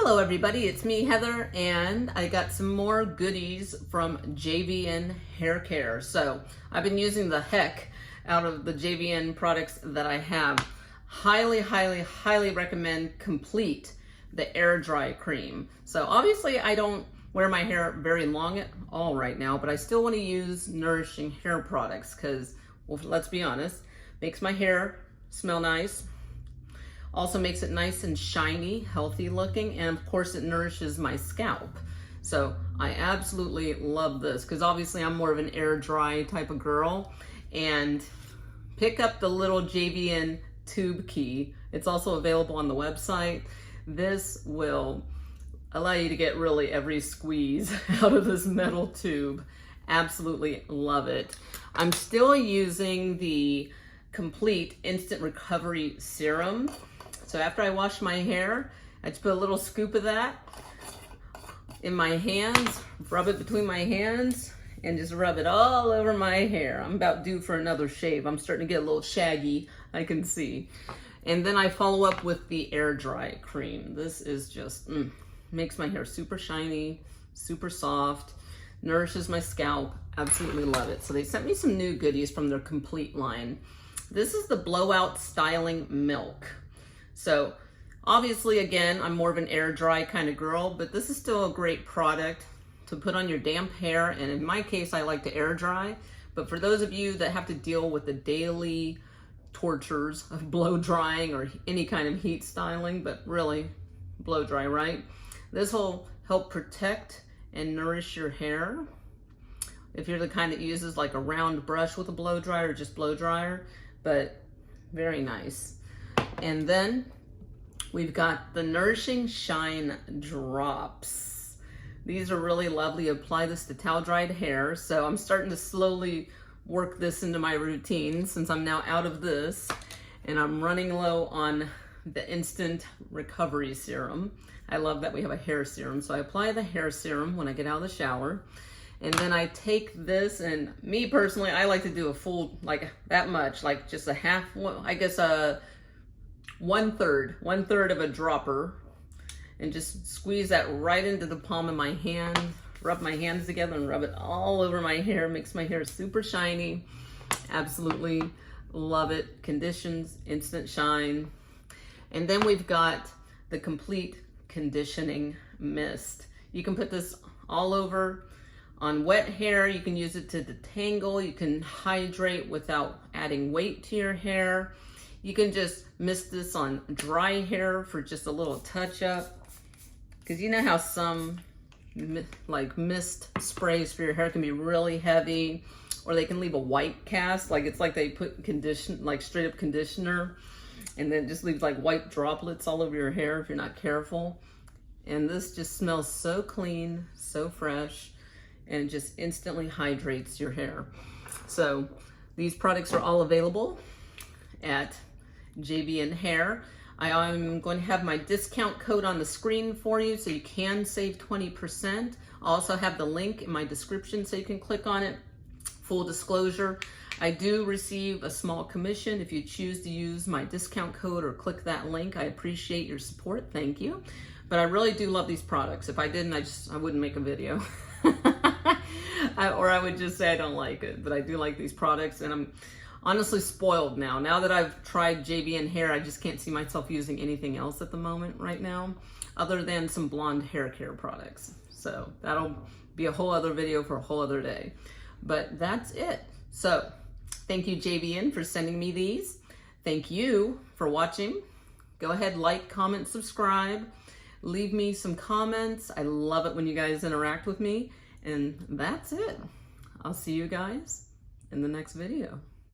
Hello everybody, it's me Heather, and I got some more goodies from JVN hair care. So I've been using the heck out of the JVN products that I have. Highly recommend Complete, the air dry cream. So obviously I don't wear my hair very long at all right now, but I still want to use Nourishing hair products because, well, let's be honest, makes my hair smell nice. Also makes it nice and shiny, healthy looking, and of course it nourishes my scalp. So I absolutely love this because obviously I'm more of an air dry type of girl. And pick up the little JVN tube key. It's also available on the website. This will allow you to get really every squeeze out of this metal tube. Absolutely love it. I'm still using the Complete Instant Recovery Serum. So after I wash my hair, I just put a little scoop of that in my hands, rub it between my hands, and just rub it all over my hair. I'm about due for another shave. I'm starting to get a little shaggy, I can see. And then I follow up with the air dry cream. This is just, makes my hair super shiny, super soft, nourishes my scalp. Absolutely love it. So they sent me some new goodies from their Complete line. This is the Blowout Styling Milk. So obviously, again, I'm more of an air dry kind of girl, but this is still a great product to put on your damp hair. And in my case, I like to air dry. But for those of you that have to deal with the daily tortures of blow drying or any kind of heat styling, but really blow dry, right? This will help protect and nourish your hair. If you're the kind that uses like a round brush with a blow dryer or just blow dryer, but very nice. And then we've got the Nourishing Shine Drops. These are really lovely. Apply this to towel dried hair. So I'm starting to slowly work this into my routine since I'm now out of this and I'm running low on the Instant Recovery Serum. I love that we have a hair serum. So I apply the hair serum when I get out of the shower. And then I take this, and me personally, I like to do a full, like that much, like just a half, I guess one third of a dropper, and just squeeze that right into the palm of my hand, rub my hands together and rub it all over my hair. Makes my hair super shiny. Absolutely love it. Conditions, instant shine. And then we've got the Complete Conditioning Mist. You can put this all over. On wet hair, you can use it to detangle. You can hydrate without adding weight to your hair. You can just mist this on dry hair for just a little touch up. Because you know how some like mist sprays for your hair can be really heavy, or they can leave a white cast. Like it's like they put like straight up conditioner, and then it just leaves like white droplets all over your hair if you're not careful. And this just smells so clean, so fresh, and just instantly hydrates your hair. So these products are all available at JVN Hair. I'm going to have my discount code on the screen for you so you can save 20%. I'll also have the link in my description so you can click on it. Full disclosure, I do receive a small commission if you choose to use my discount code or click that link. I appreciate your support, thank you. But I really do love these products. If I didn't, I wouldn't make a video. Or I would just say I don't like it, but I do like these products, and I'm honestly spoiled now. Now that I've tried JVN hair, I just can't see myself using anything else at the moment right now, other than some blonde hair care products. So that'll be a whole other video for a whole other day. But that's it. So thank you, JVN, for sending me these. Thank you for watching. Go ahead, like, comment, subscribe. Leave me some comments. I love it when you guys interact with me. And that's it. I'll see you guys in the next video.